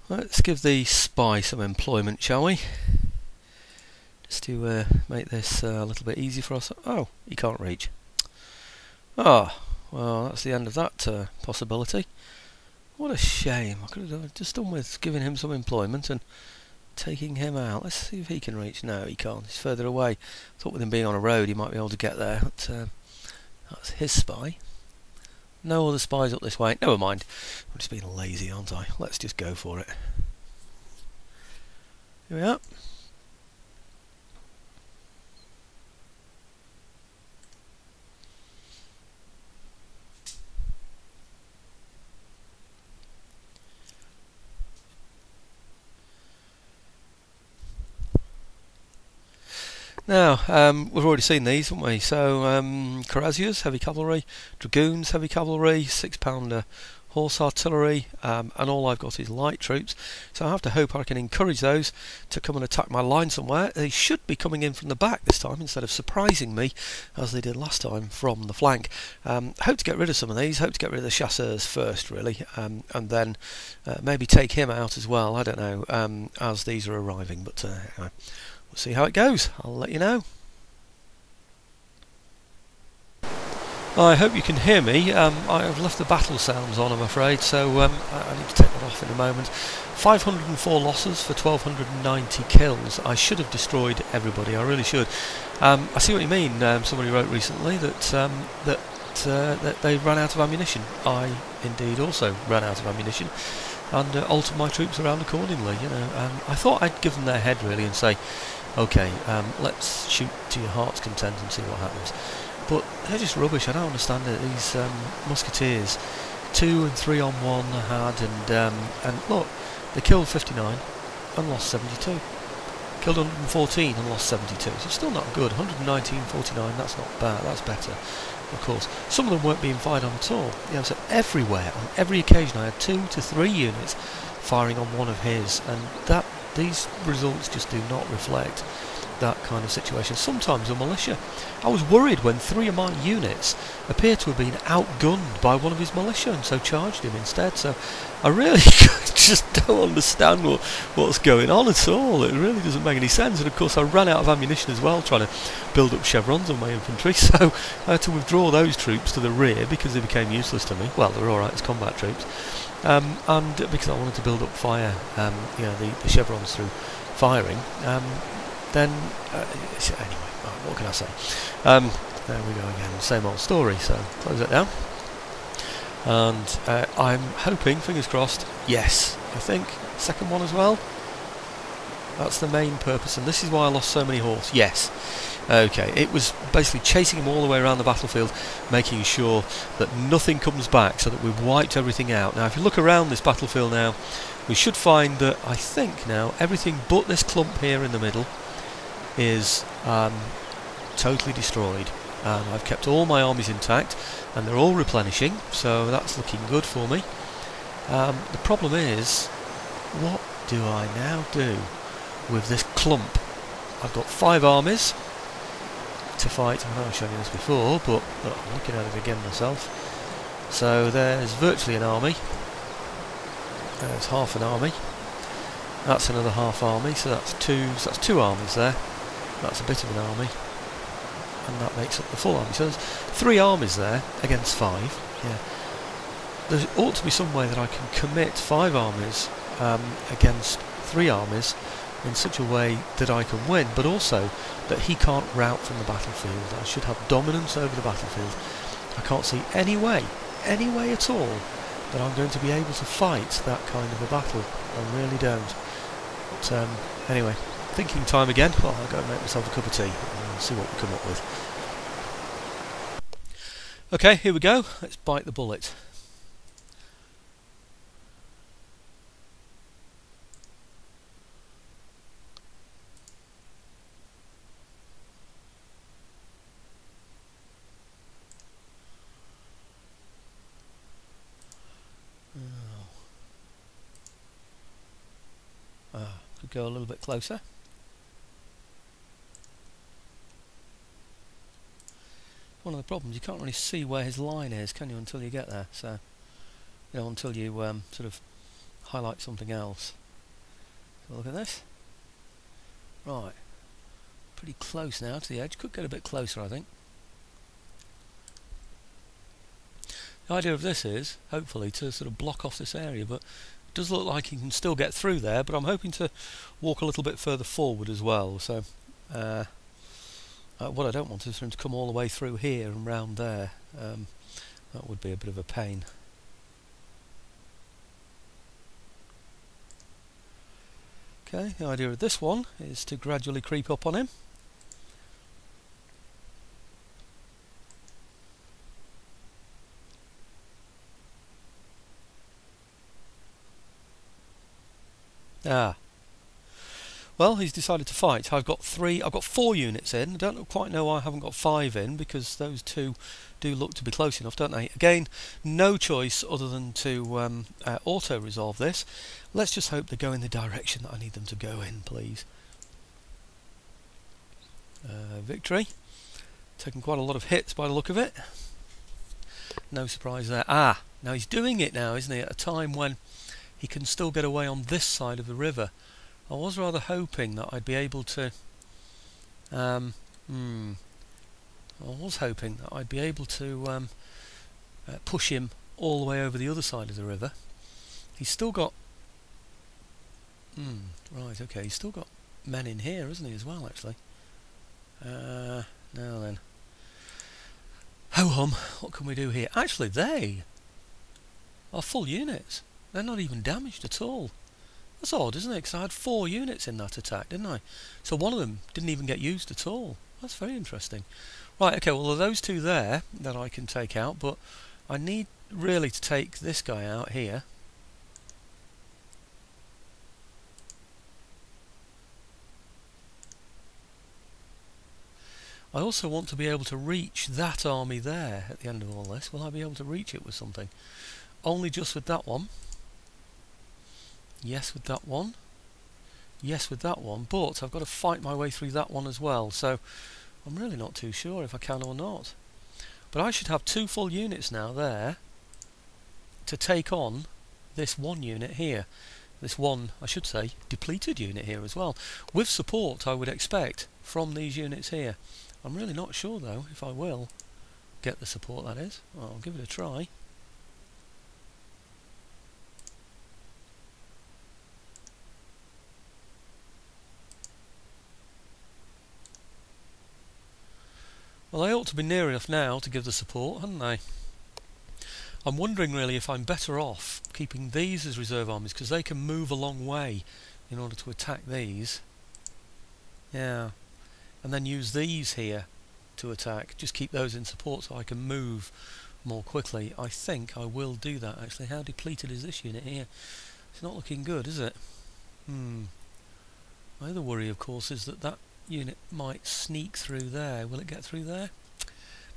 Let's give the spy some employment, shall we? Just to make this a little bit easy for us. Oh, he can't reach. Ah, well, that's the end of that possibility. What a shame. I could have just done with giving him some employment and taking him out. Let's see if he can reach. No, he can't. He's further away. I thought with him being on a road he might be able to get there. But, that's his spy. No other spies up this way. Never mind. I'm just being lazy, aren't I? Let's just go for it. Here we are. Now, we've already seen these, haven't we? So, cuirassiers, heavy cavalry, dragoons, heavy cavalry, 6-pounder horse artillery, and all I've got is light troops. So I have to hope I can encourage those to come and attack my line somewhere. They should be coming in from the back this time instead of surprising me as they did last time from the flank. Hope to get rid of some of these, hope to get rid of the chasseurs first really, and then maybe take him out as well, I don't know, as these are arriving, but anyway. We'll see how it goes. I'll let you know. I hope you can hear me. I've left the battle sounds on, I'm afraid, so I need to take that off in a moment. 504 losses for 1,290 kills. I should have destroyed everybody, I really should. I see what you mean. Somebody wrote recently that they ran out of ammunition. I indeed also ran out of ammunition and altered my troops around accordingly. You know, I thought I'd give them their head really and say, okay, let's shoot to your heart's content and see what happens. But they're just rubbish. I don't understand it. These musketeers, 2 and 3 on 1 had, and look, they killed 59 and lost 72. Killed 114 and lost 72. So still not good. 119, 49. That's not bad. That's better, of course. Some of them weren't being fired on at all. You know, so everywhere, on every occasion, I had 2 to 3 units firing on one of his, and these results just do not reflect that kind of situation. Sometimes a militia. I was worried when 3 of my units appeared to have been outgunned by one of his militia and so charged him instead. So I really just don't understand what's going on at all. It really doesn't make any sense. And of course I ran out of ammunition as well trying to build up chevrons on my infantry, so I had to withdraw those troops to the rear because they became useless to me. Well, they were alright as combat troops. And because I wanted to build up fire, you know, the chevrons through firing, then anyway, what can I say? There we go again, same old story. So close it down, and I'm hoping, fingers crossed. Yes, I think second one as well. That's the main purpose, and this is why I lost so many horse. Yes. Okay, it was basically chasing him all the way around the battlefield, making sure that nothing comes back, so that we've wiped everything out. Now if you look around this battlefield now, we should find that, I think now, everything but this clump here in the middle is totally destroyed. And I've kept all my armies intact, and they're all replenishing, so that's looking good for me. The problem is, what do I now do with this clump? I've got 5 armies to fight. I know I've shown you this before, but look, I'm looking at it again myself. So there's virtually an army. There's half an army. That's another half army, so that's 2. So that's 2 armies there. That's a bit of an army, and that makes up the full army. So there's 3 armies there against 5. Yeah. There ought to be some way that I can commit 5 armies against 3 armies in such a way that I can win, but also that he can't rout from the battlefield. I should have dominance over the battlefield. I can't see any way at all that I'm going to be able to fight that kind of a battle. I really don't. But anyway, thinking time again. Well, I'll go and make myself a cup of tea and see what we come up with. Okay, here we go. Let's bite the bullet. Could go a little bit closer. One of the problems, you can't really see where his line is, can you, until you get there? So, you know, until you sort of highlight something else. So look at this. Right, pretty close now to the edge. Could get a bit closer, I think. The idea of this is, hopefully, to sort of block off this area, but it does look like he can still get through there, but I'm hoping to walk a little bit further forward as well. So what I don't want is for him to come all the way through here and round there. That would be a bit of a pain. Okay, the idea of this one is to gradually creep up on him. Well, he's decided to fight. I've got 4 units in. I don't quite know why I haven't got 5 in, because those two do look to be close enough, don't they? Again, no choice other than to auto-resolve this. Let's just hope they go in the direction that I need them to go in, please. Victory. Taking quite a lot of hits by the look of it. No surprise there. Now he's doing it now, isn't he, at a time when he can still get away on this side of the river. I was rather hoping that I'd be able to I was hoping that I'd be able to push him all the way over the other side of the river. He's still got right, okay, he's still got men in here, isn't he, as well, actually. Now then, ho hum, what can we do here? Actually, they are full units. They're not even damaged at all. That's odd, isn't it? Because I had 4 units in that attack, didn't I? So one of them didn't even get used at all. That's very interesting. Right, okay, well, there are those 2 there that I can take out, but I need really to take this guy out here. I also want to be able to reach that army there at the end of all this. Will I be able to reach it with something? Only just with that one. Yes, with that one. Yes, with that one. But I've got to fight my way through that one as well. So I'm really not too sure if I can or not. But I should have 2 full units now there to take on this 1 unit here. This one, I should say, depleted unit here as well. With support, I would expect, from these units here. I'm really not sure, though, if I will get the support, that is. I'll give it a try. Well, I ought to be near enough now to give the support, hadn't I? I'm wondering really if I'm better off keeping these as reserve armies, because they can move a long way in order to attack these. Yeah. And then use these here to attack. Just keep those in support so I can move more quickly. I think I will do that, actually. How depleted is this unit here? It's not looking good, is it? My other worry, of course, is that that unit might sneak through there. Will it get through there?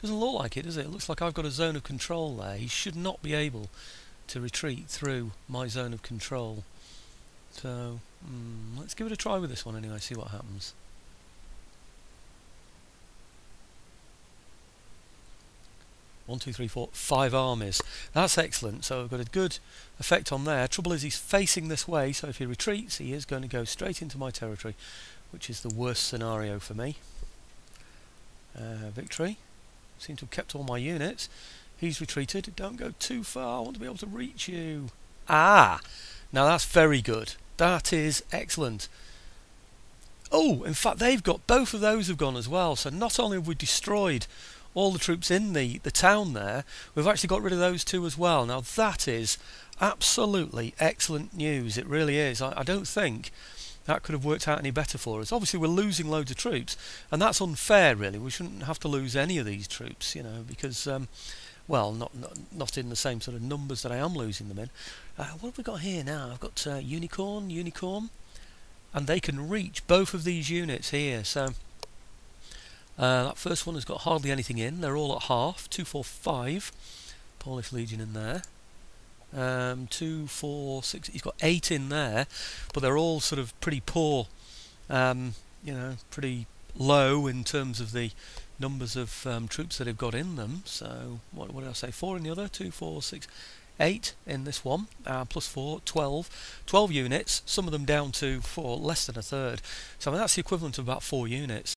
Doesn't look like it, does it? It looks like I've got a zone of control there. He should not be able to retreat through my zone of control. So, let's give it a try with this one anyway, see what happens. One, two, three, four, 5 armies. That's excellent. So I've got a good effect on there. Trouble is he's facing this way, so if he retreats, he is going to go straight into my territory, which is the worst scenario for me. Victory. Seem to have kept all my units. He's retreated. Don't go too far. I want to be able to reach you. Now that's very good. That is excellent. Oh, in fact, they've got, both of those have gone as well. So not only have we destroyed all the troops in the town there, we've actually got rid of those 2 as well. Now that is absolutely excellent news. It really is. I don't think that could have worked out any better for us. Obviously we're losing loads of troops, and that's unfair really. We shouldn't have to lose any of these troops, you know, because well, not in the same sort of numbers that I am losing them in. What have we got here now? I've got unicorn, and they can reach both of these units here. So that first one has got hardly anything in. They're all at half. 2, 4, 5 Polish Legion in there. 2, 4, 6. He's got 8 in there, but they're all sort of pretty poor. You know, pretty low in terms of the numbers of troops that have got in them. So what did I say? 4 in the other. 2, 4, 6, 8 in this one, plus 4, 12 units, some of them down to for less than a third. So I mean, that's the equivalent of about 4 units.